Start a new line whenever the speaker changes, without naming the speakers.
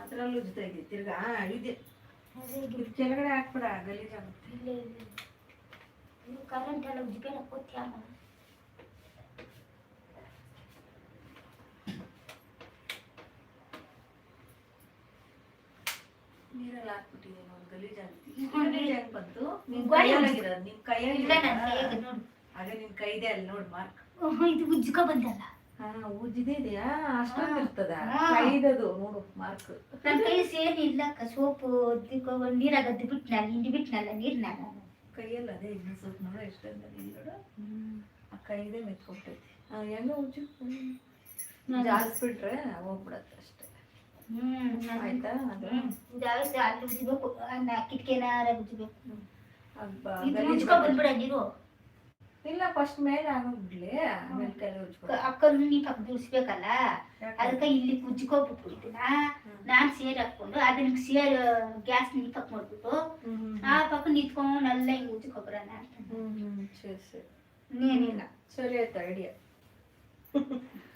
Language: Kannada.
ಅದ್ರಲ್ಲೂ ಜೊತೆ ಇದೆ ತಿರ್ಗಾ ಇದೆ ಕೆಳಗಡೆ ಹಾಕ್ಬಿಡ ಗಲೀಜಾಗುತ್ತೆ.
ಇಲ್ಲ ಇಲ್ಲ ಇದು ಕರೆಂಟ್ ಎಲ್ಲ ಉಜ್ಬೇಡ ಕೂತ್ಯಾಗ
ನೀರೆಲ್ಲ ಹಾಕ್ಬಿಟ್ಟಿದೆ ನೋಡಿ ಗಲೀಜಾಗುತ್ತೆ. ಗಲೀಜಾಗಿ ಬಂತು ನಿನ್ ಕೈಯಾಗಿರೋದು ನಿನ್ ಕೈಯಾಗಿ
ನೋಡು
ಅದೇ ನಿನ್ ಕೈದೆ ಅಲ್ಲಿ ನೋಡಿ ಮಾರ್ಕ್.
ಇದು ಉಜ್ಜಕ ಬಂದಲ್ಲ
ಉಜ್ಜಿದೆ ಇದೆಯಾ ಅಷ್ಟೊಂದು ಇರ್ತದ ಕೈದದು ನೋಡು ಮಾರ್ಕ್.
ನನ್ನ ಕೈ ಸೇರಿಲ್ಲ ಸೋಪು ನೀರಾಗದ್ದು ಬಿಟ್ನಲ್ಲ ಹಿಂಡಿ ಬಿಟ್ನಲ್ಲ ನೀರ್ನಾಗ
ಕೈಯಲ್ಲಿ ಅದೇ ಇನ್ನು ಸ್ವಲ್ಪ ನೋಡು ಎಷ್ಟೊಂದ ಇಲ್ಲಿ ನೋಡು ಆ ಕೈದೇ ಮೆತ್ಕೊಬಿಟ್ಟೈತಿ. ಹೆಂಗ ಉಜ್ಜು ಜಾಲಿಸ್ಬಿಟ್ರೆ ಹೋಗ್ಬಿಡತ್ತೆ ಅಷ್ಟೇ. ಆಯ್ತಾ ಅದು
ಜಾಸ್ತಿ ಅಲ್ಲಿ ಉಜ್ಬೇಕು ಕಿಟಕಿನಾರ ಉಜ್ಬೇಕು.
ಗಲೀಜ್
ಬಂದ್ಬಿಡ ನೀರು
ಇಲ್ಲ ಫಸ್ಟ್ ಮೇಲೆ ಆಗೋಗ್ಬಿಡ್ಲಿ ಆಮೇಲೆ ಕೈ ಉಜ್ಕೊ.
ಅಕ್ಕನು ನೀ ಪಕ್ಕ ಬಿಡಿಸ್ಬೇಕಲ್ಲ ಅದಕ್ಕೆ ಇಲ್ಲಿ ಉಜ್ಕೋಬಿಟ್ಟು ಇದನ್ನ ನಾನ್ ಸೇರ್ ಹಾಕೊಂಡು ಅದನ್ನ ಸೇರ್ ಗ್ಯಾಸ್ ನೀ ಪಕ್ಕ ಮಾಡ್ಬಿಟ್ಟು ಆ ಪಕ್ಕ ನಿಂತ್ಕೊಂಡು ಎಲ್ಲ ಹಿಂಗ್ ಉಜ್ಕೊಬ್ರಣ
ಸರಿ ಸರಿ
ಇನ್ನೇನಿಲ್ಲ.
ಸರಿ ಆಯ್ತು ಐಡಿಯಾ.